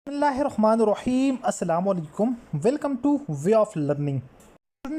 बिस्मिल्लाहिर्रहमानिर्रहीम अस्सलाम वालेकुम। Welcome two way of learning.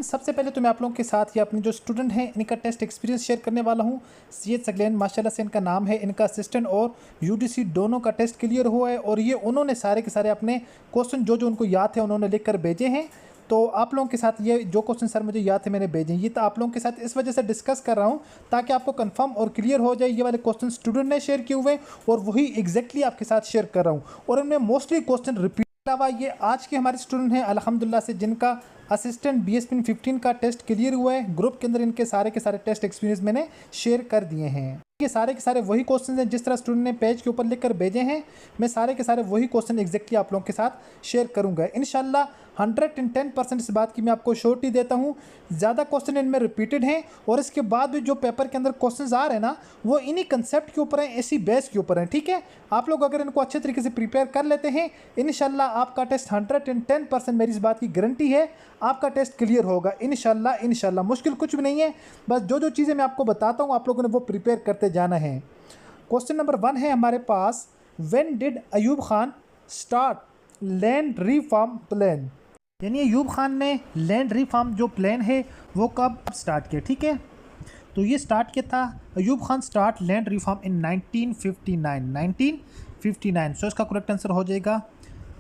सबसे पहले तो मैं आप लोगों के साथ ये अपने जो स्टूडेंट हैं इनका टेस्ट एक्सपीरियंस शेयर करने वाला हूँ। सैयद सगलैन माशाल्लाह से इनका नाम है। इनका असिस्टेंट और यूडीसी दोनों का टेस्ट क्लियर हुआ है और ये उन्होंने सारे के सारे अपने क्वेश्चन जो जो उनको याद थे उन्होंने लिख कर भेजे हैं। तो आप लोगों के साथ ये जो क्वेश्चन सर मुझे याद थे मैंने भेजे हैं, ये तो आप लोगों के साथ इस वजह से डिस्कस कर रहा हूँ ताकि आपको कंफर्म और क्लियर हो जाए ये वाले क्वेश्चन स्टूडेंट ने शेयर किए हुए और वही एग्जैक्टली आपके साथ शेयर कर रहा हूँ। और इनमें मोस्टली क्वेश्चन रिपीट अलावा ये आज के हमारे स्टूडेंट हैं अल्हम्दुलिल्लाह से जिनका असिस्टेंट BSPin 15 का टेस्ट क्लियर हुआ है। ग्रुप के अंदर इनके सारे के सारे टेस्ट एक्सपीरियंस मैंने शेयर कर दिए हैं। ये सारे के सारे वही क्वेश्चन हैं जिस तरह स्टूडेंट ने पेज के ऊपर लिखकर भेजे हैं। मैं सारे के सारे वही क्वेश्चन एग्जैक्टली आप लोगों के साथ शेयर करूंगा इंशाल्लाह। 110% इस बात की मैं आपको श्योरिटी देता हूँ। ज़्यादा क्वेश्चन इनमें रिपीटेड हैं और इसके बाद भी जो पेपर के अंदर क्वेश्चन आ रहे हैं ना वो इन्हीं कंसेप्ट के ऊपर हैं, इसी बेस के ऊपर हैं। ठीक है, आप लोग अगर इनको अच्छे तरीके से प्रिपेयर कर लेते हैं इंशाल्लाह आपका टेस्ट 110% मेरी इस बात की गारंटी है आपका टेस्ट क्लियर होगा इंशाल्लाह। इंशाल्लाह मुश्किल कुछ भी नहीं है, बस जो जो चीज़ें मैं आपको बताता हूँ आप लोगों ने वो प्रिपेयर करते जाना है। क्वेश्चन नंबर 1 है हमारे पास, when did Ayub Khan start land reform plan, यानी अयूब खान ने लैंड रिफॉर्म जो प्लान है वो कब स्टार्ट किया। ठीक है, तो ये स्टार्ट किया था Ayub Khan start land reform in 1959। सो इसका करेक्ट आंसर हो जाएगा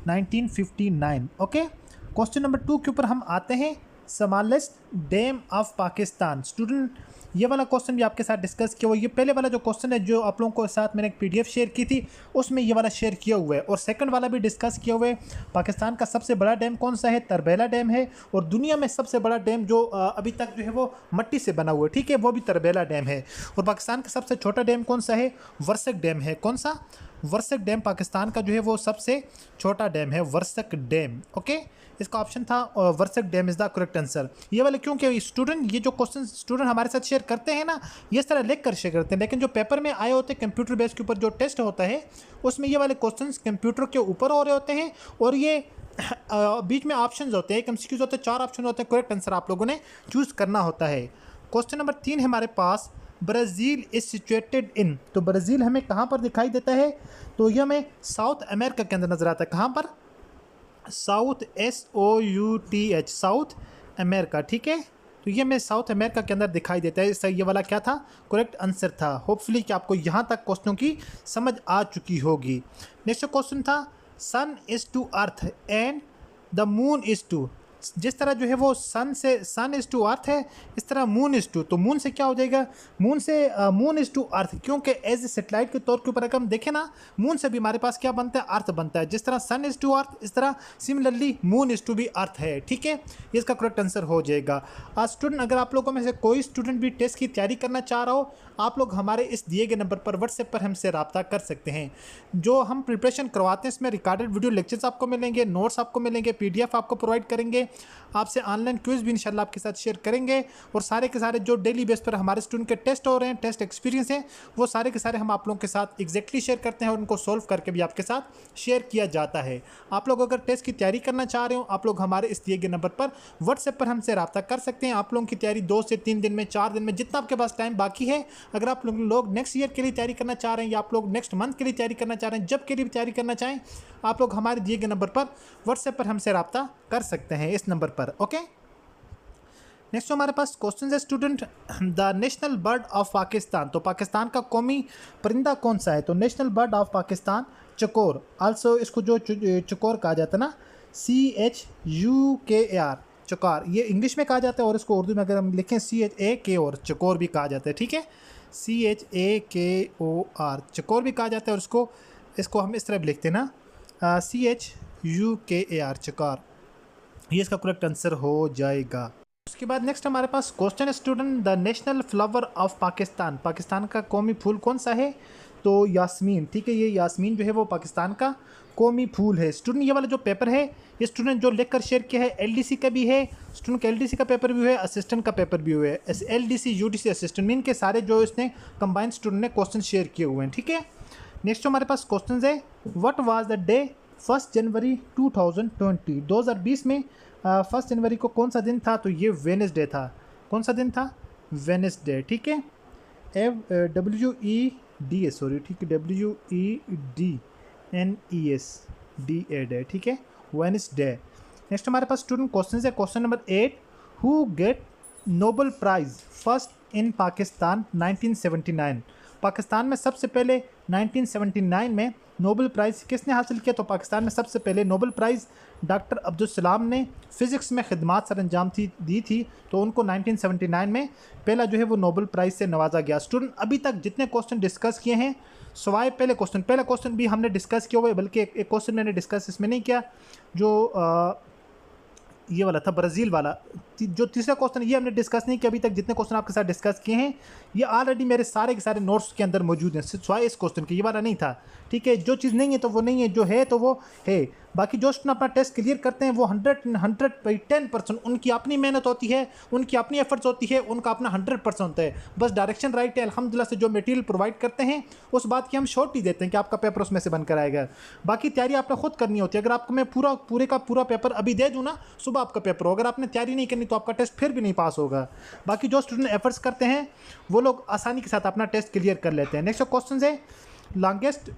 1959। ओके, क्वेश्चन नंबर 2 के ऊपर हम आते हैं, smallest dam of Pakistan. Student ये वाला क्वेश्चन भी आपके साथ डिस्कस किया हुआ। ये पहले वाला जो क्वेश्चन है जो आप लोगों के साथ मैंने एक PDF शेयर की थी उसमें ये वाला शेयर किया हुआ है और सेकंड वाला भी डिस्कस किया हुआ है। पाकिस्तान का सबसे बड़ा डैम कौन सा है, तरबेला डैम है। और दुनिया में सबसे बड़ा डैम जो अभी तक जो है वो मिट्टी से बना हुआ है, ठीक है, वो भी तरबेला डैम है। और पाकिस्तान का सबसे छोटा डैम कौन सा है, वर्सक डैम है। कौन सा, वर्सक डैम पाकिस्तान का जो है वो सबसे छोटा डैम है, वर्सक डैम। ओके, इसका ऑप्शन था Warsak dam is the correct answer. ये वाले क्योंकि स्टूडेंट ये जो क्वेश्चन स्टूडेंट हमारे साथ शेयर करते हैं ना ये इस तरह लिख कर शेयर करते हैं, लेकिन जो पेपर में आए होते हैं कंप्यूटर बेस के ऊपर जो टेस्ट होता है उसमें ये वाले क्वेश्चन कंप्यूटर के ऊपर हो रहे होते हैं और ये बीच में ऑप्शंस होते हैं, MCQs होते हैं, 4 ऑप्शन होते हैं, करेक्ट आंसर आप लोगों ने चूज़ करना होता है। क्वेश्चन नंबर 3 है हमारे पास, ब्राज़ील इज सिचुएटेड इन। तो ब्राज़ील हमें कहाँ पर दिखाई देता है, तो ये हमें साउथ अमेरिका के अंदर नजर आता है। कहाँ पर, साउथ SOUTH, साउथ अमेरिका। ठीक है, तो ये हमें साउथ अमेरिका के अंदर दिखाई देता है। सही, ये वाला क्या था, करेक्ट आंसर था। होपफुली कि आपको यहाँ तक क्वेश्चनों की समझ आ चुकी होगी। नेक्स्ट क्वेश्चन था, sun is to earth and the moon is to. जिस तरह जो है वो सन से सन इज टू अर्थ है इस तरह मून इज टू, तो मून से क्या हो जाएगा, मून से मून इज टू अर्थ, क्योंकि एज ए सेटेलाइट के तौर के ऊपर अगर हम देखें ना मून से भी हमारे पास क्या बनता है, अर्थ बनता है। जिस तरह सन इज टू अर्थ इस तरह सिमिलरली मून इज टू भी अर्थ है। ठीक है, ये इसका करेक्ट आंसर हो जाएगा। आज स्टूडेंट अगर आप लोगों में से कोई स्टूडेंट भी टेस्ट की तैयारी करना चाह रहा हो आप लोग हमारे इस दिए गए नंबर पर व्हाट्सएप पर हमसे रब्ता कर सकते हैं। जो हम प्रिपरेशन करवाते हैं इसमें रिकॉर्डेड वीडियो लेक्चर्स आपको मिलेंगे, नोट्स आपको मिलेंगे, PDF आपको प्रोवाइड करेंगे, आपसे ऑनलाइन क्विज भी इंशाल्लाह आपके साथ शेयर करेंगे। और सारे के सारे जो डेली बेस पर हमारे स्टूडेंट के टेस्ट हो रहे हैं, टेस्ट एक्सपीरियंस हैं, वो सारे के सारे हम आप लोगों के साथ एग्जैक्टली शेयर करते हैं और उनको सोल्व करके भी आपके साथ शेयर किया जाता है। आप लोग अगर टेस्ट की तैयारी करना चाह रहे हो आप लोग हमारे इस दिए गए नंबर पर व्हाट्सएप पर हमसे रब्ता कर सकते हैं। आप लोगों की तैयारी 2 से 3 दिन में, 4 दिन में, जितना आपके पास टाइम बाकी है, अगर आप लोग नेक्स्ट ईयर के लिए तैयारी करना चाह रहे हैं या आप लोग नेक्स्ट मंथ के लिए तैयारी करना चाह रहे हैं, जब के लिए भी तैयारी करना चाहें आप लोग हमारे दिए गए नंबर पर व्हाट्सएप पर हमसे रब्ता कर सकते हैं इस नंबर पर। ओके, नेक्स्ट हमारे पास क्वेश्चन है student, the national bird of Pakistan. तो पाकिस्तान का कौमी परिंदा कौन सा है, तो नेशनल बर्ड ऑफ पाकिस्तान चकोर, आल्सो इसको जो चकोर कहा जाता है ना, CHUKAR, चकार, ये इंग्लिश में कहा जाता है और इसको उर्दू में अगर हम लिखें CHAK और चकोर भी कहा जाता है। ठीक है, CHAKOR चकोर भी कहा जाता है और इसको हम इस तरह भी लिखते हैं ना, CHUKAR चकार, ये इसका करेक्ट आंसर हो जाएगा। उसके बाद नेक्स्ट हमारे पास क्वेश्चन है student, the national flower of Pakistan. Pakistan का कौमी फूल कौन सा है, तो यास्मीन। ठीक है, ये यास्मीन जो है वो पाकिस्तान का कौमी फूल है। स्टूडेंट ये वाला जो पेपर है ये स्टूडेंट जो लिख कर शेयर किया है LDC का भी है, स्टूडेंट का LDC का पेपर भी है, असिस्टेंट का पेपर भी हुआ है, LDC UDC असिस्टेंट मीन के सारे जो इसने कंबाइंड स्टूडेंट ने क्वेश्चन शेयर किए हुए हैं। ठीक है, नेक्स्ट हमारे पास क्वेश्चन है, व्हाट वाज द डे 1 जनवरी 2020। 2020 में 1 जनवरी को कौन सा दिन था, तो ये वेडनेसडे था। कौन सा दिन था, वेडनेसडे। ठीक है, WEDS, सॉरी, ठीक है, WEDNES, डे, ठीक है, वेडनेसडे। नेक्स्ट हमारे पास स्टूडेंट क्वेश्चन है, question number 8, who get Nobel prize first in Pakistan 1979। Pakistan में सबसे पहले 1979 में नोबेल प्राइज़ किसने हासिल किया? तो पाकिस्तान में सबसे पहले Nobel prize doctor Abdul Salam ने फ़िज़िक्स में खिदमत सर अंजाम दी थी, तो उनको 1979 में पहला जो है वो नोबेल प्राइज़ से नवाजा गया। स्टूडेंट अभी तक जितने क्वेश्चन डिस्कस किए हैं सवाए पहला क्वेश्चन भी हमने डिस्कस किया हुआ है, बल्कि एक क्वेश्चन मैंने डिस्कस इसमें नहीं किया जो ये वाला था, ब्राज़ील वाला। जो तीसरा क्वेश्चन ये हमने डिस्कस नहीं किया। अभी तक जितने क्वेश्चन आपके साथ डिस्कस किए हैं ये ऑलरेडी मेरे सारे के सारे नोट्स के अंदर मौजूद हैं, सिवाय इस क्वेश्चन के, ये वाला नहीं था, ठीक है। जो चीज़ नहीं है तो वो नहीं है, जो है तो वो है। बाकी जो स्टूडेंट अपना टेस्ट क्लियर करते हैं वो 110% उनकी अपनी मेहनत होती है, उनकी अपनी एफर्ट्स होती है, उनका अपना 100% होता है। बस डायरेक्शन राइट है, अल्हम्दुलिल्लाह से जो मटेरियल प्रोवाइड करते हैं उस बात की हम श्योरिटी देते हैं कि आपका पेपर उसमें से बनकर आएगा। बाकी तैयारी आपने खुद करनी होती है। अगर आपको मैं पूरे का पूरा पेपर अभी दे दूँ ना, सुबह आपका पेपर हो, अगर आपने तैयारी नहीं करनी तो आपका टेस्ट फिर भी नहीं पास होगा। बाकी जो स्टूडेंट एफर्ट्स करते हैं वो लोग आसानी के साथ अपना टेस्ट क्लियर कर लेते हैं। नेक्स्ट क्वेश्चन है, longest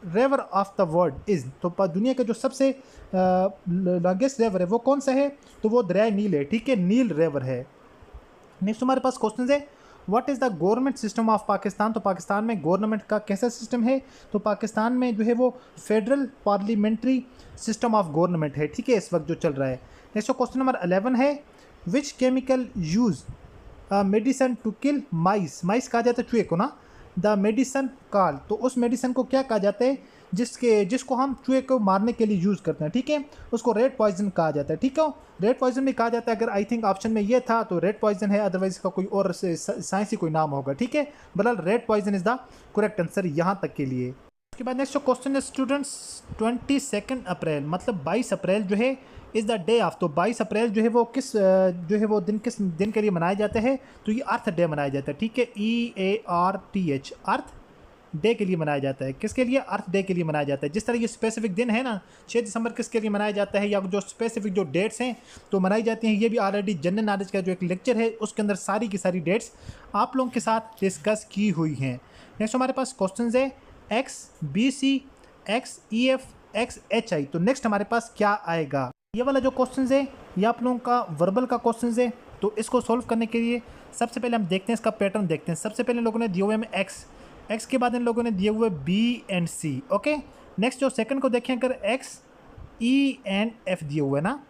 river of the world is, तो दुनिया का जो सबसे लॉन्गेस्ट रिवर है वो कौन सा है? तो वो दरिया नील है, ठीक है, नील रिवर है। नेक्स्ट हमारे पास क्वेश्चन है, what is the government system of Pakistan. तो पाकिस्तान में गवर्नमेंट का कैसा सिस्टम है? तो पाकिस्तान में जो है वो federal parliamentary system of government है, ठीक है, इस वक्त जो चल रहा है। नेक्स्ट क्वेश्चन नंबर 11 है, which chemical use medicine to kill mice कहा जाता है चूहे को ना, द मेडिसन कॉल, तो उस मेडिसन को क्या कहा जाता है जिसको हम चूहे को मारने के लिए यूज़ करते हैं, ठीक है, उसको रेड पॉइजन कहा जाता है, ठीक है, रेड पॉइजन भी कहा जाता है। अगर आई थिंक ऑप्शन में ये था तो रेड पॉइजन है, अदरवाइज इसका कोई और साइंसी कोई नाम होगा, ठीक है। बहरहाल red poison is the correct answer यहाँ तक के लिए। उसके बाद नेक्स्ट क्वेश्चन है स्टूडेंट्स, 22 अप्रैल मतलब 22 अप्रैल जो है इज़ द डे ऑफ, तो 22 अप्रैल जो है वो किस दिन के लिए मनाया जाता है? तो ये अर्थ डे मनाया जाता है, ठीक है, EARTH, अर्थ डे के लिए मनाया जाता है। किसके लिए? अर्थ डे के लिए मनाया जाता है। जिस तरह ये स्पेसिफिक दिन है ना, 6 दिसंबर किसके लिए मनाया जाता है, या जो स्पेसिफिक जो डेट्स हैं तो मनाई जाती हैं, ये भी ऑलरेडी जनरल नॉलेज का जो एक लेक्चर है उसके अंदर सारी की सारी डेट्स आप लोगों के साथ डिस्कस की हुई हैं। नेक्स्ट हमारे पास क्वेश्चन है, XBC XEF XHI, तो नेक्स्ट हमारे पास क्या आएगा? ये वाला जो क्वेश्चन है ये आप लोगों का वर्बल का क्वेश्चन है, तो इसको सॉल्व करने के लिए सबसे पहले हम देखते हैं इसका पैटर्न देखते हैं। सबसे पहले लोगों ने दिए हुए हमें एक्स के बाद इन लोगों ने दिए हुए B and C, okay. Next जो सेकंड को देखें अगर X E एंड F दिए हुए ना,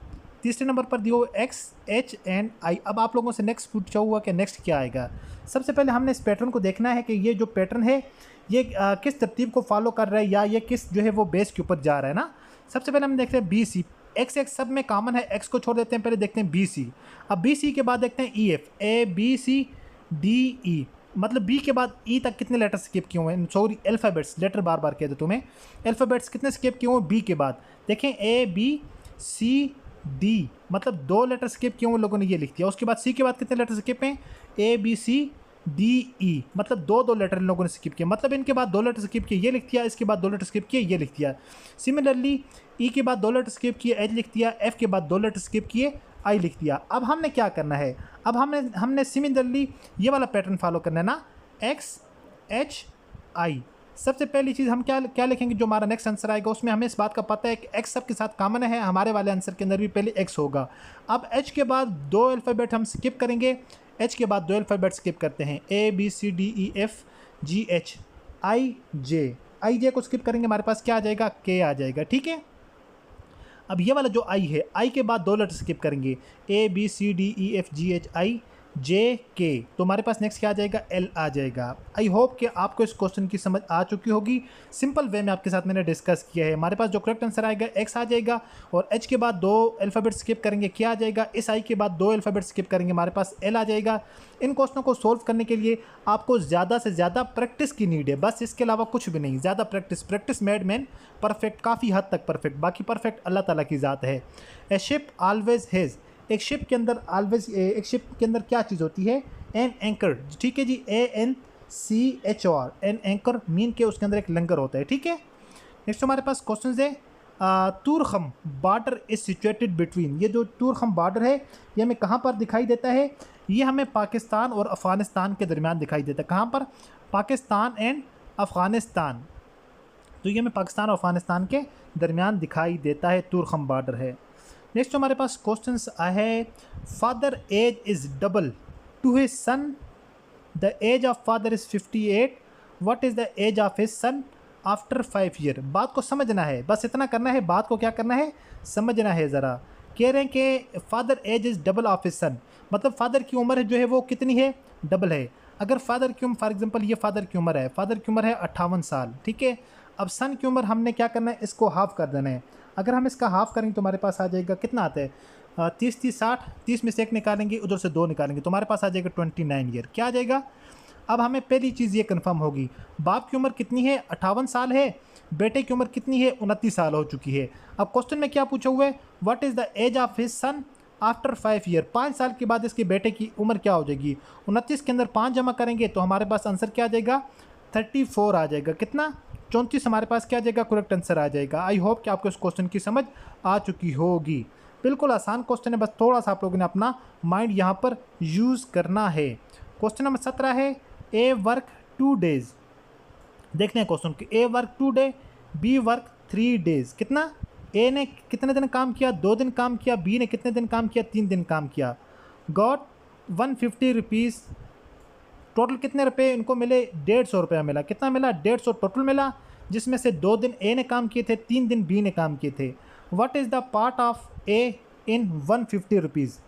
तीसरे नंबर पर दिए हुए X H एंड I। अब आप लोगों से नेक्स्ट पूछा हुआ कि नेक्स्ट क्या आएगा। सबसे पहले हमने इस पैटर्न को देखना है कि ये जो पैटर्न है ये किस तरतीब को फॉलो कर रहा है, या ये किस जो है वो बेस के ऊपर जा रहा है ना। सबसे पहले हम देखते हैं BC, X सब में कॉमन है, X को छोड़ देते हैं, पहले देखते हैं BC। अब BC के बाद देखते हैं EF, ABCDE, मतलब B के बाद E तक कितने लेटर स्किप किए हुए हैं, सॉरी अल्फ़ाबेट्स, लेटर बार बार कहते तुम्हें, अल्फ़ाबेट्स कितने स्किप किए हुए हैं B के बाद। देखें ABCD, मतलब 2 लेटर स्किप किए हुए लोगों ने ये लिख दिया। उसके बाद C के बाद कितने लेटर स्किप हैं? ABCDE, मतलब 2 लेटर इन लोगों ने स्किप किया, मतलब इनके बाद 2 लेटर स्किप किए ये लिख दिया, इसके बाद 2 लेटर स्किप किए ये लिख दिया। सिमिलरली E के बाद 2 लेटर स्किप किए H लिख दिया, F के बाद 2 लेटर स्किप किए I लिख दिया। अब हमने क्या करना है, अब हमने सिमिलरली ये वाला पैटर्न फॉलो करना है ना, XHI। सबसे पहली चीज़ हम क्या लिखेंगे, जो हमारा नेक्स्ट आंसर आएगा उसमें हमें इस बात का पता है कि X सबके साथ कॉमन है, हमारे वाले आंसर के अंदर भी पहले X होगा। अब H के बाद 2 अल्फ़ाबेट हम स्किप करेंगे, H के बाद 2 अल्फ़ाबेट स्किप करते हैं, ABCDEFGHIJ को स्किप करेंगे, हमारे पास क्या आ जाएगा? K आ जाएगा, ठीक है। अब ये वाला जो I है, I के बाद 2 लेटर स्किप करेंगे, ABCDEFGHIJK, तो हमारे पास नेक्स्ट क्या आ जाएगा? L आ जाएगा। आई होप कि आपको इस क्वेश्चन की समझ आ चुकी होगी। सिंपल वे में आपके साथ मैंने डिस्कस किया है। हमारे पास जो करेक्ट आंसर आएगा X आ जाएगा, और H के बाद 2 अल्फ़ाबेट स्किप करेंगे, क्या आ जाएगा? इस I के बाद 2 अल्फ़ाबेट स्किप करेंगे, हमारे पास L आ जाएगा। इन क्वेश्चनों को सोल्व करने के लिए आपको ज़्यादा से ज़्यादा प्रैक्टिस की नीड है, बस इसके अलावा कुछ भी नहीं। ज़्यादा प्रैक्टिस मेड मैन परफेक्ट, काफ़ी हद तक परफेक्ट, बाकी परफेक्ट अल्लाह ताला की ज़ात है। ए शिप ऑलवेज हैज़, एक शिप के अंदर क्या चीज़ होती है? एन एंकर, ठीक है जी, ANCHOR, एन एंकर मीन के उसके अंदर एक लंगर होता है, ठीक है। नेक्स्ट हमारे पास क्वेश्चन है, तुरखम बॉर्डर इज सिचुएटेड बिटवीन, ये जो तुरखम बॉर्डर है ये हमें कहाँ पर दिखाई देता है? ये हमें पाकिस्तान और अफ़गानिस्तान के दरमियान दिखाई देता है। कहाँ पर? पाकिस्तान एंड अफ़गानिस्तान, तो ये हमें पाकिस्तान और अफगानिस्तान के दरमियान दिखाई देता है, तुरखम बॉर्डर है। नेक्स्ट हमारे पास क्वेश्चन है, father age is double two his son, the age of father is 58, what is the age of his son after 5 year. बात को समझना है, बस इतना करना है, बात को क्या करना है, समझना है ज़रा। कह रहे हैं कि father age is double of his son, मतलब फादर की उम्र जो है वो कितनी है, डबल है। अगर फादर की उम्र, फॉर एग्जांपल ये फादर की उम्र है, फादर की उम्र है 58 साल, ठीक है। अब सन की उम्र हमने क्या करना है, इसको हाफ कर देना है। अगर हम इसका हाफ करेंगे तो हमारे पास आ जाएगा, कितना आता है, 30 30 60, 30 में से 1 निकालेंगे, उधर से 2 निकालेंगे, तो हमारे पास आ जाएगा 29 ईयर। क्या आ जाएगा, अब हमें पहली चीज़ ये कंफर्म होगी, बाप की उम्र कितनी है, 58 साल है, बेटे की उम्र कितनी है, 29 साल हो चुकी है। अब क्वेश्चन में क्या पूछा हुआ है, what is the age of his son after 5 year, 5 साल के बाद इसके बेटे की उम्र क्या हो जाएगी। 29 के अंदर 5 जमा करेंगे तो हमारे पास आंसर क्या आ जाएगा, 34 आ जाएगा। कितना, 34 हमारे पास क्या आ जाएगा, करेक्ट आंसर आ जाएगा। आई होप कि आपको इस क्वेश्चन की समझ आ चुकी होगी। बिल्कुल आसान क्वेश्चन है, बस थोड़ा सा आप लोगों ने अपना माइंड यहाँ पर यूज़ करना है। क्वेश्चन नंबर 17 है, ए वर्क 2 डेज। देखते हैं क्वेश्चन कि A work 2 day, B work 3 days. कितना, ए ने कितने दिन काम किया, 2 दिन काम किया, बी ने कितने दिन काम किया, 3 दिन काम किया। गॉट 150 रुपीज़, टोटल कितने रुपए इनको मिले, 150 रुपया मिला। कितना मिला, 150 टोटल मिला, जिसमें से 2 दिन ए ने काम किए थे, 3 दिन बी ने काम किए थे। What is the part of A in 150 rupees,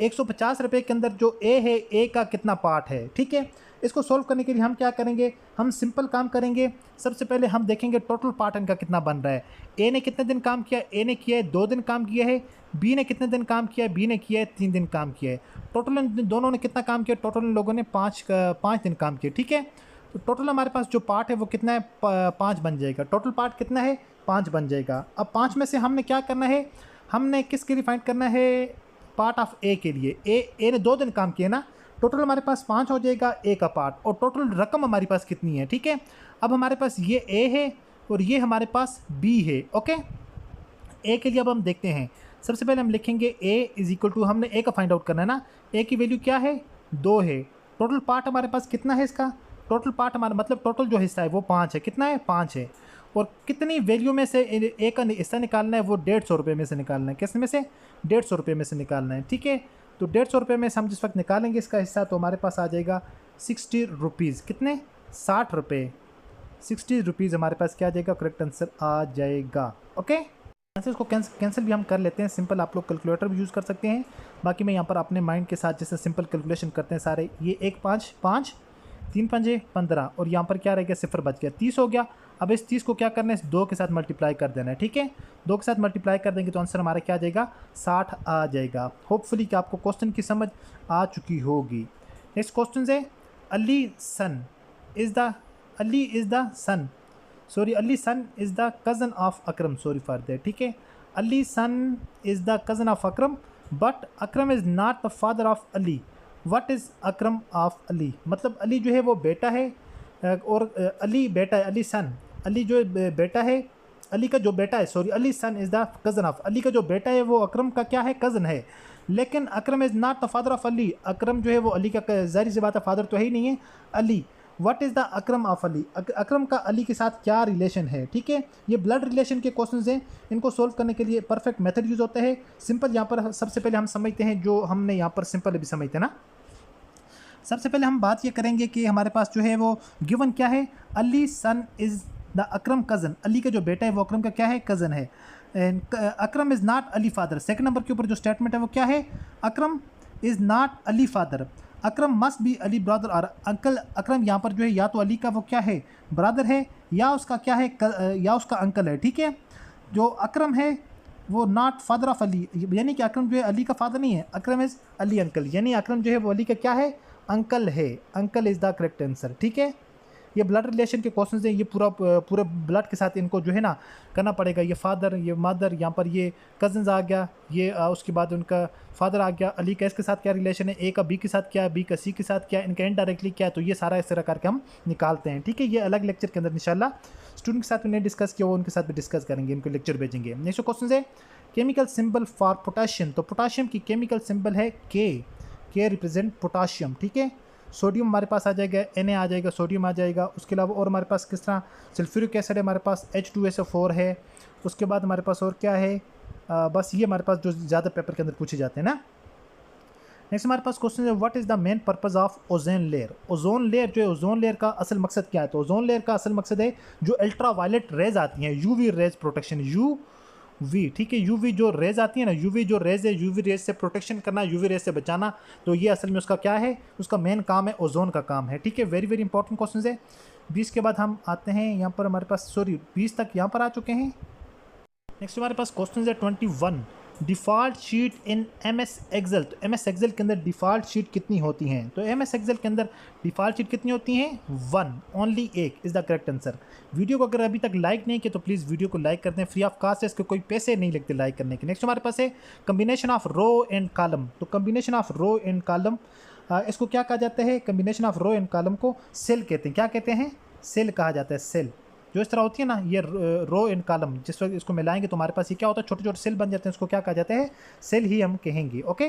150 रुपये के अंदर जो ए है, ए का कितना पार्ट है, ठीक है। इसको सोल्व करने के लिए हम क्या करेंगे, हम सिंपल काम करेंगे। सबसे पहले हम देखेंगे टोटल पार्ट इनका कितना बन रहा है। ए ने कितने दिन काम किया, ए ने किया है 2 दिन काम किया है। बी ने कितने दिन काम किया है, बी ने किया है 3 दिन काम किया है। टोटल इन दोनों ने कितना काम किया, टोटल इन लोगों ने 5 दिन काम किया, ठीक है। तो टोटल हमारे पास जो पार्ट है वो कितना है, 5 बन जाएगा। टोटल पार्ट कितना है, 5 बन जाएगा। अब 5 में से हमने क्या करना है, हमने किसके लिए फाइंड करना है, पार्ट ऑफ ए के लिए। ए ने 2 दिन काम किए ना, टोटल हमारे पास 5 हो जाएगा ए का पार्ट, और टोटल रकम हमारे पास कितनी है, ठीक है। अब हमारे पास ये ए है और ये हमारे पास बी है, ओके। ए के लिए अब हम देखते हैं, सबसे पहले हम लिखेंगे ए इज इक्वल टू, हमने ए का फाइंड आउट करना है ना, ए की वैल्यू क्या है, 2 है। टोटल पार्ट हमारे पास कितना है इसका, टोटल पार्ट हमारा मतलब टोटल जो हिस्सा है वो 5 है। कितना है, 5 है। और कितनी वैल्यू में से ए का हिस्सा निकालना है, वो 150 रुपये में से निकालना है। किस में से, 150 रुपये में से निकालना है, ठीक है। तो 150 रुपये में से हम जिस वक्त निकालेंगे इसका हिस्सा, तो हमारे पास आ जाएगा 60 रुपीज़। कितने, 60 रुपये, 60 रुपीज़ हमारे पास क्या आ जाएगा, करेक्ट आंसर आ जाएगा, ओके। आंसर को कैंसिल भी हम कर लेते हैं, सिंपल आप लोग कैलकुलेटर भी यूज़ कर सकते हैं। बाकी मैं यहाँ पर अपने माइंड के साथ जैसे सिंपल कैलकुलेशन करते हैं सारे, ये 1 5 5 3 5 15, और यहाँ पर क्या रह गया, 0 बच गया, 30 हो गया। अब इस 30 को क्या करना है, इस 2 के साथ मल्टीप्लाई कर देना है, ठीक है। 2 के साथ मल्टीप्लाई कर देंगे तो आंसर हमारा क्या आ जाएगा, 60 आ जाएगा। होपफुली कि आपको क्वेश्चन की समझ आ चुकी होगी। नेक्स्ट क्वेश्चन है, Ali son is the cousin of Akram, sorry for that, ठीक है। Ali son is the cousin of Akram, but Akram is not the father of Ali. What is Akram of Ali, मतलब अली जो है वो बेटा है, और अली बेटा है, अली सन, अली जो बेटा है, अली का जो बेटा है, sorry, Ali son is the cousin of, Ali का जो बेटा है वो अकरम का क्या है, कज़न है। लेकिन Akram is not the father of Ali, Akram जो है वो अली का, ज़ाहिर सी बात है, फादर तो है ही नहीं है Ali. What is the Akram of Ali, Akram का अली के साथ क्या रिलेशन है, ठीक है। ये ब्लड रिलेशन के क्वेश्चंस हैं, इनको सोल्व करने के लिए परफेक्ट मेथड यूज़ होता है। सिंपल यहाँ पर सबसे पहले हम समझते हैं, जो हमने यहाँ पर सिंपल अभी समझते हैं ना। सबसे पहले हम बात ये करेंगे कि हमारे पास जो है वो गिवन क्या है, Ali son is the Akram cousin, Ali का जो बेटा है वो अकरम का क्या है, कज़न है। Akram is not Ali father, second number के ऊपर जो स्टेटमेंट है वो क्या है, Akram is not Ali father, Akram must be Ali brother और अंकल। अकरम यहाँ पर जो है या तो अली का वो क्या है, ब्रदर है, या उसका क्या है, या उसका अंकल है, ठीक है। जो अकरम है वो नॉट फादर ऑफ अली, यानी कि अकरम जो है अली का फादर नहीं है, अकरम इज़ अली अंकल, यानी अकरम जो है वो अली का क्या है, अंकल है। Uncle is the correct answer, ठीक है। ये ब्लड रिलेशन के क्वेश्चन हैं, ये पूरे ब्लड के साथ इनको जो है ना करना पड़ेगा। ये फादर, ये मदर, यहाँ पर ये कज़न्स आ गया, ये उसके बाद उनका फादर आ गया। अली का इसके साथ क्या रिलेशन है, ए का बी के साथ क्या है, बी का सी के साथ क्या है, इनका इनडायरेक्टली क्या है, तो ये सारा इस तरह करके हम निकालते हैं, ठीक है। ये अलग लेक्चर के अंदर इंशाल्लाह स्टूडेंट के साथ मैंने डिस्कस किया, वो उनके साथ भी डिस्कस करेंगे, इनको लेक्चर भेजेंगे। नेक्स्ट क्वेश्चन है, केमिकल सिंबल फॉर पोटाशियम, तो पोटाशियम की केमिकल सिंबल है के रिप्रेजेंट पोटाशियम, ठीक है। सोडियम हमारे पास आ जाएगा, Na आ जाएगा, सोडियम आ जाएगा। उसके अलावा और हमारे पास किस तरह सल्फ्यूरिक एसिड है, हमारे पास H2SO4 है। उसके बाद हमारे पास और क्या है, बस ये हमारे पास जो ज़्यादा पेपर के अंदर पूछे जाते हैं ना। नेक्स्ट हमारे पास क्वेश्चन है, what is the main purpose of ozone layer. Ozone layer जो है, ओजोन लेयर का असल मकसद क्या है? तो ओजोन लेयर का असल मकसद है जो अल्ट्रा वायलेट रेज आती हैं, यूवी रेज प्रोटेक्शन, यूवी, ठीक है। यूवी जो रेज आती है ना, यूवी जो रेज है, यूवी रेज से प्रोटेक्शन करना, यूवी रेज से बचाना। तो ये असल में उसका क्या है, उसका मेन काम है, ओजोन का काम है, ठीक है। वेरी वेरी इंपॉर्टेंट क्वेश्चन है। 20 के बाद हम आते हैं यहाँ पर हमारे पास, सॉरी 20 तक यहाँ पर आ चुके हैं। नेक्स्ट हमारे पास क्वेश्चन है 21, default sheet in MS excel. तो MS एक्सेल के अंदर डिफ़ॉल्ट शीट कितनी होती हैं? तो MS एक्सेल के अंदर डिफ़ॉल्ट शीट कितनी होती हैं? 1, ओनली एक is the correct answer. Video को अगर अभी तक लाइक नहीं किया तो प्लीज़ वीडियो को लाइक कर दें, फ्री ऑफ कास्ट है, इसके कोई पैसे नहीं लगते लाइक करने के। नेक्स्ट हमारे पास है combination of row and column. तो combination of row and column, इसको क्या कहा जाता है? Combination of row and column को सेल कहते हैं। क्या कहते हैं? सेल कहा जाता है, सेल। जो इस तरह होती है ना, ये रो एंड कॉलम, जिस वक्त इसको मिलाएंगे तो हमारे पास ये क्या होता है, छोटे छोटे सेल बन जाते हैं, उसको क्या कहा जाता है? सेल ही हम कहेंगे, ओके।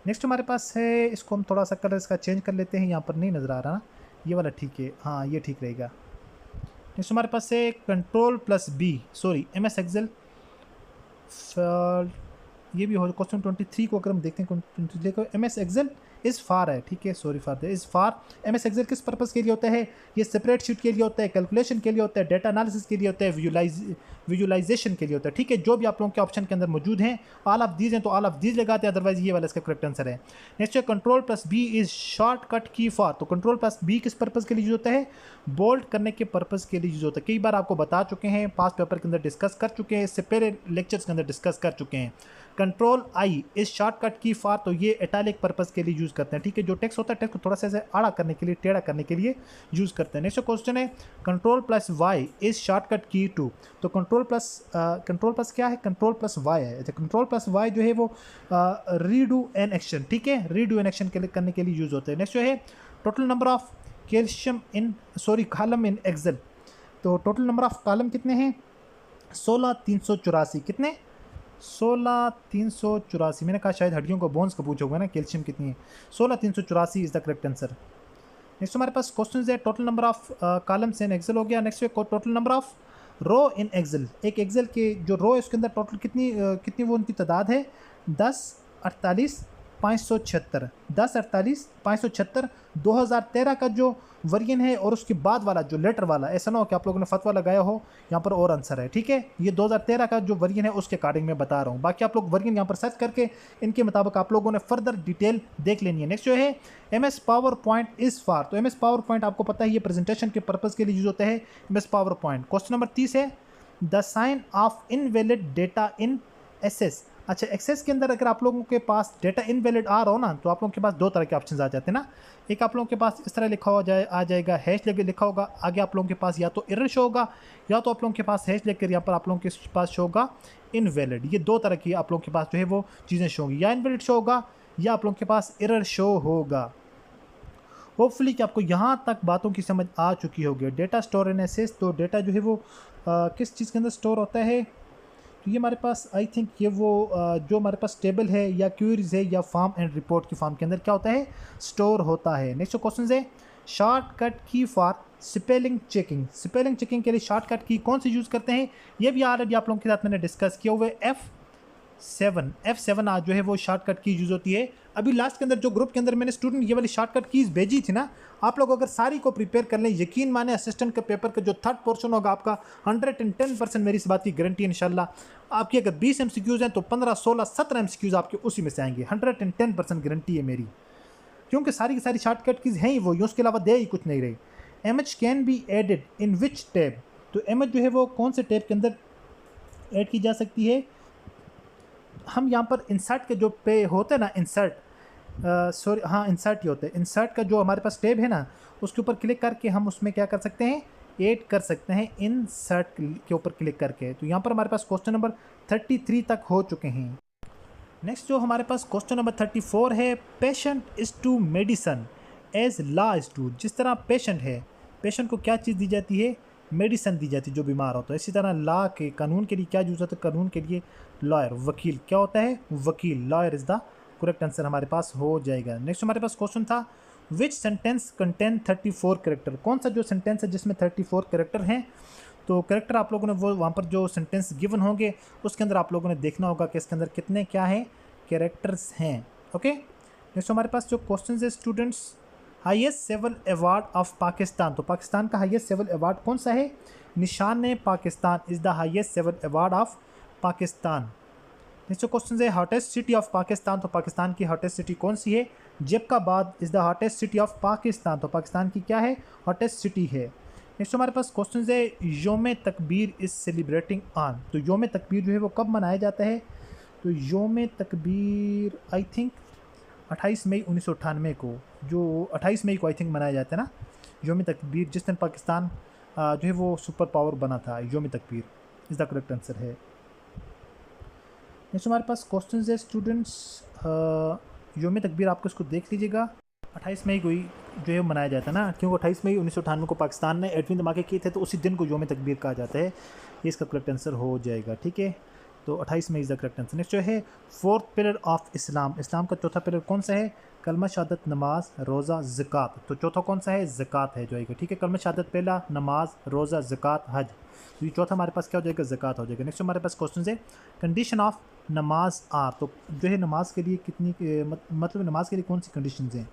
नेक्स्ट हमारे पास है, इसको हम थोड़ा सा कलर इसका चेंज कर लेते हैं, यहाँ पर नहीं नज़र आ रहा ना, ये वाला ठीक है, हाँ ये ठीक रहेगा। नेक्स्ट हमारे पास है Ctrl+B, सॉरी MS एक्सेल, ये भी हो। क्वेश्चन 23 को अगर हम देखते हैं, 23 को MS एक्सेल इज़ फार है, ठीक है, sorry for the is far. MS excel किस पर्पज़ के लिए होता है? ये सेपरेट शीट के लिए होता है, कैलकुलेशन के लिए होता है, डेटा एनालिसिस के लिए होता है, विजुलाइजेशन के लिए होता है, ठीक है। जो भी आप लोगों के ऑप्शन के अंदर मौजूद हैं, ऑल ऑफ दीज हैं तो ऑल ऑफ दीज लगाते हैं, अदरवाइज ये वाला इसका करेक्ट आंसर है। नेक्स्ट है Ctrl+B इज़ शॉर्टकट की फॉर। तो Ctrl+B किस पर्पज़ के लिए यूज होता है? बोल्ड करने के पर्पज़ के लिए यूज होता है। कई बार आपको बता चुके हैं, पास्ट पेपर के अंदर डिस्कस कर चुके हैं, इससे पहले लेक्चर्स के अंदर डिस्कस कर चुके हैं। Ctrl+I इस शॉर्टकट की फॉर, तो ये इटैलिक पर्पज़ के लिए यूज़ करते हैं, ठीक है। जो टेक्स्ट होता है, टेक्स्ट को थोड़ा सा ऐसे आड़ा करने के लिए, टेढ़ा करने के लिए यूज़ करते हैं। नेक्स्ट क्वेश्चन है Ctrl+Y इस शॉर्टकट की टू। तो कंट्रोल क्या है? Ctrl+Y है। अच्छा, Ctrl+Y जो है वो रीडू एन एक्शन, ठीक है, रीडू एन एक्शन करने के लिए यूज़ होते हैं। नेक्स्ट जो है total number of calcium in, sorry column in excel. तो टोटल नंबर ऑफ कॉलम कितने हैं? 16,384। कितने? 16,384। मैंने कहा शायद हड्डियों को, बोन्स को पूछा होगा ना, कैल्शियम कितनी है। 16,384 is the correct answer. Next हमारे पास क्वेश्चन है total number of columns in excel हो गया। नेक्स्ट है total number of row in excel. एक एक्सेल के जो रो है उसके अंदर टोटल कितनी वो उनकी तादाद है? 10, 48, 576। 10, 48, 576। 2013 का जो वर्जन है और उसके बाद वाला जो लेटर वाला, ऐसा ना हो कि आप लोगों ने फतवा लगाया हो यहाँ पर और आंसर है, ठीक है। ये 2013 का जो वर्जन है उसके अकॉर्डिंग मैं बता रहा हूँ। बाकी आप लोग वर्जन यहाँ पर सर्च करके इनके मुताबिक आप लोगों ने फर्दर डिटेल देख लेनी है। नेक्स्ट जो है MS power point is far. तो MS पावर पॉइंट आपको पता है ये प्रेजेंटेशन के पर्पज़ के लिए यूज होता है, MS power point. Question number 30 है the sign of invalid data in SS। अच्छा, एक्सेस के अंदर अगर आप लोगों के पास डेटा इनवैलिड आ रहा हो ना, तो आप लोगों के पास दो तरह के ऑप्शंस आ जाते हैं ना। एक आप लोगों के पास इस तरह लिखा हो आ जाएगा, हैश लेकर लिखा होगा आगे आप लोगों के पास, या तो एरर शो होगा, या तो आप लोगों के पास हैश लेकर यहाँ पर आप लोगों के पास शो होगा इनवैलिड। ये दो तरह की आप लोगों के पास जो है वो चीज़ें शो होंगी, या इनवैलिड शो होगा या आप लोगों के पास एरर शो होगा। होपफुली कि आपको यहाँ तक बातों की समझ आ चुकी होगी। डेटा स्टोर इन एसेस, तो डेटा जो है वो किस चीज़ के अंदर स्टोर होता है? तो ये हमारे पास आई थिंक ये वो जो हमारे पास टेबल है या क्वेरीज है या फॉर्म एंड रिपोर्ट की फॉर्म के अंदर क्या होता है? स्टोर होता है। नेक्स्ट क्वेश्चन है शॉर्टकट की for spelling checking. Spelling checking के लिए शॉर्टकट की कौन सी यूज़ करते हैं? ये भी ऑलरेडी आप लोगों के साथ मैंने डिस्कस किया हुआ है। F7 आज जो है वो शॉर्टकट की यूज़ होती है। अभी लास्ट के अंदर जो ग्रुप के अंदर मैंने स्टूडेंट ये वाली शॉर्टकट कीज़ भेजी थी ना, आप लोग अगर सारी को प्रिपेयर कर लें, यकीन माने असिस्टेंट के पेपर का जो थर्ड पोर्शन होगा आपका 110% मेरी इस बात की गारंटी है इंशाल्लाह। आपकी अगर 20 MCQs हैं तो 15, 16, 17 MCQs आपके उसी में से आएंगे, 110% गारंटी है मेरी, क्योंकि सारी की सारी शॉर्टकट कीज़ हैं ही वो, उसके अलावा दे ही कुछ नहीं रही। MH can be added in which tab. तो MH जो है वो कौन से टैब के अंदर ऐड की जा सकती है? हम यहाँ पर इंसर्ट के जो पे होते हैं ना, इंसर्ट, सॉरी हाँ इंसर्ट ही होते हैं। इंसर्ट का जो हमारे पास टैब है ना, उसके ऊपर क्लिक करके हम उसमें क्या कर सकते हैं? ऐड कर सकते हैं इंसर्ट के ऊपर क्लिक करके। तो यहाँ पर हमारे पास क्वेश्चन नंबर 33 तक हो चुके हैं। नेक्स्ट जो हमारे पास क्वेश्चन नंबर 34 है patient is to medicine as law is to. जिस तरह पेशेंट है, पेशेंट को क्या चीज़ दी जाती है? मेडिसन दी जाती है जो बीमार होता है। इसी तरह लॉ के कानून के लिए क्या यूज़ होता है? कानून के लिए लॉयर, वकील क्या होता है? वकील। Lawyer is the correct answer हमारे पास हो जाएगा। नेक्स्ट हमारे पास क्वेश्चन था विच सेंटेंस कंटेन 34 करेक्टर, कौन सा जो सेंटेंस है जिसमें 34 करेक्टर हैं। तो करेक्टर आप लोगों ने वो वहाँ पर जो सेंटेंस गिवन होंगे उसके अंदर आप लोगों ने देखना होगा कि इसके अंदर कितने क्या हैं कैरेक्टर्स हैं। ओके, नेक्स्ट हमारे पास जो क्वेश्चन है students, highest civil award of Pakistan, तो पाकिस्तान का हाईएस्ट सिविल अवार्ड कौन सा है, Nishan Pakistan is the highest civil award of Pakistan. Next question है हॉटेस्ट सिटी ऑफ पाकिस्तान, तो पाकिस्तान की हॉटेस्ट सिटी कौन सी है, Jacobabad is the hottest city of Pakistan, तो पाकिस्तान की क्या है हॉटेस्ट सिटी है। नेक्स्ट हमारे पास क्वेश्चन है योम तकबीर इज़ सेलिब्रेटिंग ऑन, तो योम तकबीर जो है वो कब मनाया जाता है, तो योम तकबीर आई थिंक 28 मई 1998 को, जो 28 मई को आई थिंक मनाया जाता है ना योम तकबीर, जिस दिन पाकिस्तान जो है वो सुपर पावर बना था, योम तकबीर इज़ द करेक्ट आंसर है। नेक्स्ट हमारे पास क्वेश्चन है स्टूडेंट्स, योम तकबीर आपको इसको देख लीजिएगा, 28 मई को ही जो है मनाया जाता है ना, क्योंकि 28 मई 1998 को पाकिस्तान ने एटमी धमाके किए थे, तो उसी दिन को योम तकबीर कहा जाता है, ये इसका करेक्ट आंसर हो जाएगा। ठीक है, तो 28 May is the correct answer. Next जो है fourth pillar of Islam, Islam का चौथा पिलर कौन सा है, कलमा शहादत, नमाज, रोज़ा, ज़कात, तो चौथा कौन सा है, ज़कात है जो आएगा। ठीक है, कलमा शहादत पहला, नमाज, रोज़ा, ज़कात, हज, तो ये चौथा हमारे पास क्या हो जाएगा, ज़कात हो जाएगा। नेक्स्ट हमारे पास क्वेश्चन है कंडीशन ऑफ नमाज आर, तो जो है नमाज के लिए कितनी मतलब नमाज के लिए कौन सी कंडीशंस हैं,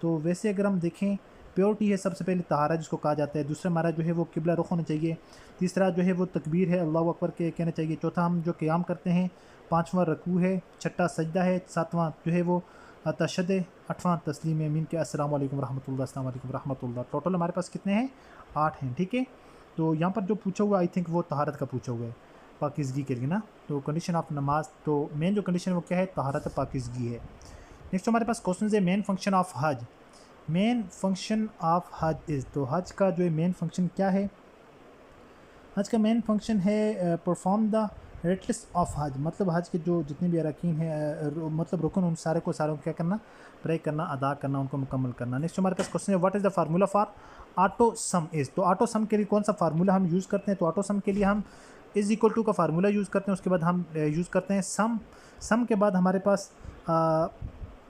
तो वैसे अगर हम देखें प्योरिटी है सबसे पहले, तहारा जिसको कहा जाता है, दूसरा हमारा जो है वो किबला रुख होना चाहिए, तीसरा जो है वो तकबीर है अल्लाह अकबर के कहना चाहिए, चौथा हम जो क़याम करते हैं, पाँचवां रकू है, छठा सजदा है, सातवां जो है वो तशद है, आठवां तस्लीम अमीन के अस्सलाम वालेकुम रहमतुल्लाह, अस्सलाम वालेकुम रहमतुल्लाह। टोटल हमारे पास कितने हैं, 8 हैं। ठीक है, तो यहाँ पर जो पूछा हुआ आई थिंक वो तहारत का पूछा हुआ है, पाकिज़गी के लिए ना, तो कंडीशन ऑफ नमाज, तो मेन जो कंडीशन है वो क्या है, तहारत पाकिज़गी है। नेक्स्ट हमारे पास क्वेश्चन है मेन फंक्शन ऑफ हज, मेन फंक्शन ऑफ हज इज़, तो हज का जो है मेन फंक्शन क्या है, हज का मेन फंक्शन है परफॉर्म द रिट्स ऑफ हज, मतलब हज के जो जितने भी अरकान हैं मतलब रुकन, उन सारे को क्या करना, प्रे करना, अदा करना, उनको मुकम्मल करना। नेक्स्ट हमारे पास क्वेश्चन है what is the formula for auto some is, तो ऑटो सम के लिए कौन सा फार्मूला हम यूज़ करते हैं, तो ऑटो सम के लिए हम इज़ इक्वल टू का फार्मूला यूज़ करते हैं, उसके बाद हम यूज़ करते हैं सम के बाद हमारे पास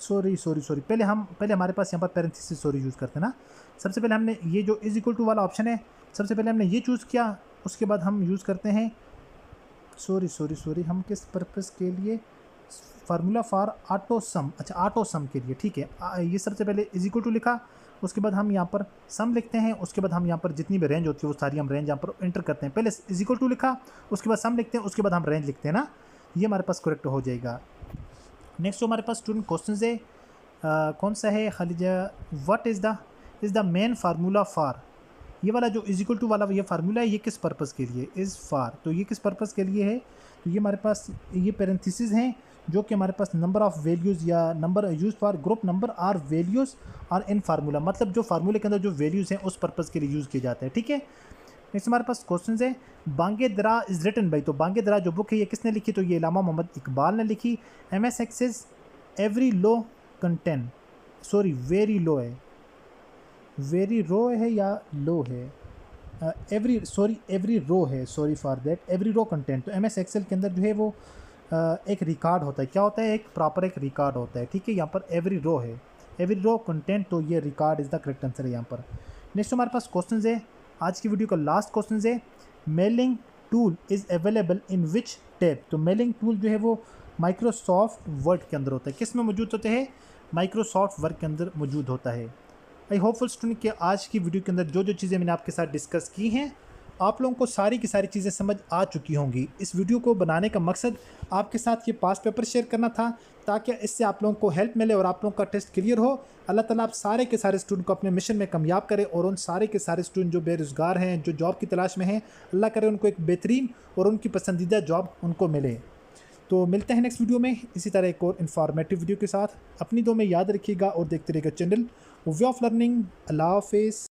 सॉरी पहले हमारे पास यहाँ पर पैरेंथेसिस यूज़ करते हैं ना, सबसे पहले हमने ये जो इज़ इक्वल टू वाला ऑप्शन है, सबसे पहले हमने ये चूज़ किया, उसके बाद हम यूज़ करते हैं सॉरी हम किस पर्पस के लिए, फार्मूला फॉर ऑटो सम, अच्छा ऑटो सम के लिए। ठीक है, ये सबसे पहले इज़ इक्वल टू लिखा, उसके बाद हम यहाँ पर सम लिखते हैं, उसके बाद हम यहाँ पर जितनी भी रेंज होती है वो सारी हम रेंज यहाँ पर एंटर करते हैं, पहले इज़ इक्वल टू लिखा, उसके बाद सम लिखते हैं, उसके बाद हम रेंज लिखते हैं ना, ये हमारे पास करेक्ट हो जाएगा। नेक्स्ट हमारे पास स्टूडेंट क्वेश्चन है कौन सा है खालिजा, what is the main formula for, ये वाला जो इज इक्वल टू वाला ये फार्मूला है, ये किस पर्पज़ के लिए, इज़ फार, तो ये किस पर्पज़ के लिए है, तो ये हमारे पास ये पैरेंथेसिस हैं जो कि हमारे पास नंबर ऑफ़ वैल्यूज़ या number use for group number are values और इन फार्मूला, मतलब जो फार्मूले के अंदर जो वैल्यूज़ हैं उस पर्पज़ के लिए यूज़ किए जाते हैं। ठीक है, नेक्स्ट हमारे पास क्वेश्चन है बांगे दरा इज़ रिटन बाई, तो बांगे दरा जो बुक है ये किसने लिखी, तो ये इलामा मोहम्मद इकबाल ने लिखी। MS access every low content, sorry very low है, वेरी रो है या लो है, एवरी रो है, sorry for that, every row content, तो MS एक्सेल के अंदर जो है वो एक रिकॉर्ड होता है, क्या होता है, एक प्रॉपर एक रिकॉर्ड होता है। ठीक है, यहाँ पर एवरी रो है, एवरी रो कंटेंट, तो ये record is the correct answer है यहाँ पर। नेक्स्ट हमारे पास क्वेश्चन है, आज की वीडियो का लास्ट क्वेश्चन है mailing tool is available in which tab, तो मेलिंग टूल जो है वो माइक्रोसॉफ्ट वर्ड के अंदर होता है, किस में मौजूद होते हैं, माइक्रोसॉफ्ट वर्ड के अंदर मौजूद होता है। आई होपफुल स्टूडेंट कि आज की वीडियो के अंदर जो चीज़ें मैंने आपके साथ डिस्कस की हैं आप लोगों को सारी की सारी चीज़ें समझ आ चुकी होंगी। इस वीडियो को बनाने का मकसद आपके साथ ये पास पेपर शेयर करना था ताकि इससे आप लोगों को हेल्प मिले और आप लोगों का टेस्ट क्लियर हो। अल्लाह ताला आप सारे के सारे स्टूडेंट को अपने मिशन में कामयाब करे और उन सारे के सारे स्टूडेंट जो बेरोज़गार हैं, जो जॉब की तलाश में हैं, अल्लाह करे उनको एक बेहतरीन और उनकी पसंदीदा जॉब उनको मिले। तो मिलते हैं नेक्स्ट वीडियो में इसी तरह एक और इन्फॉर्मेटिव वीडियो के साथ। अपनी दो में याद रखिएगा और देखते रहिएगा चैनल वे ऑफ लर्निंग। अल्लाह हाफिज़।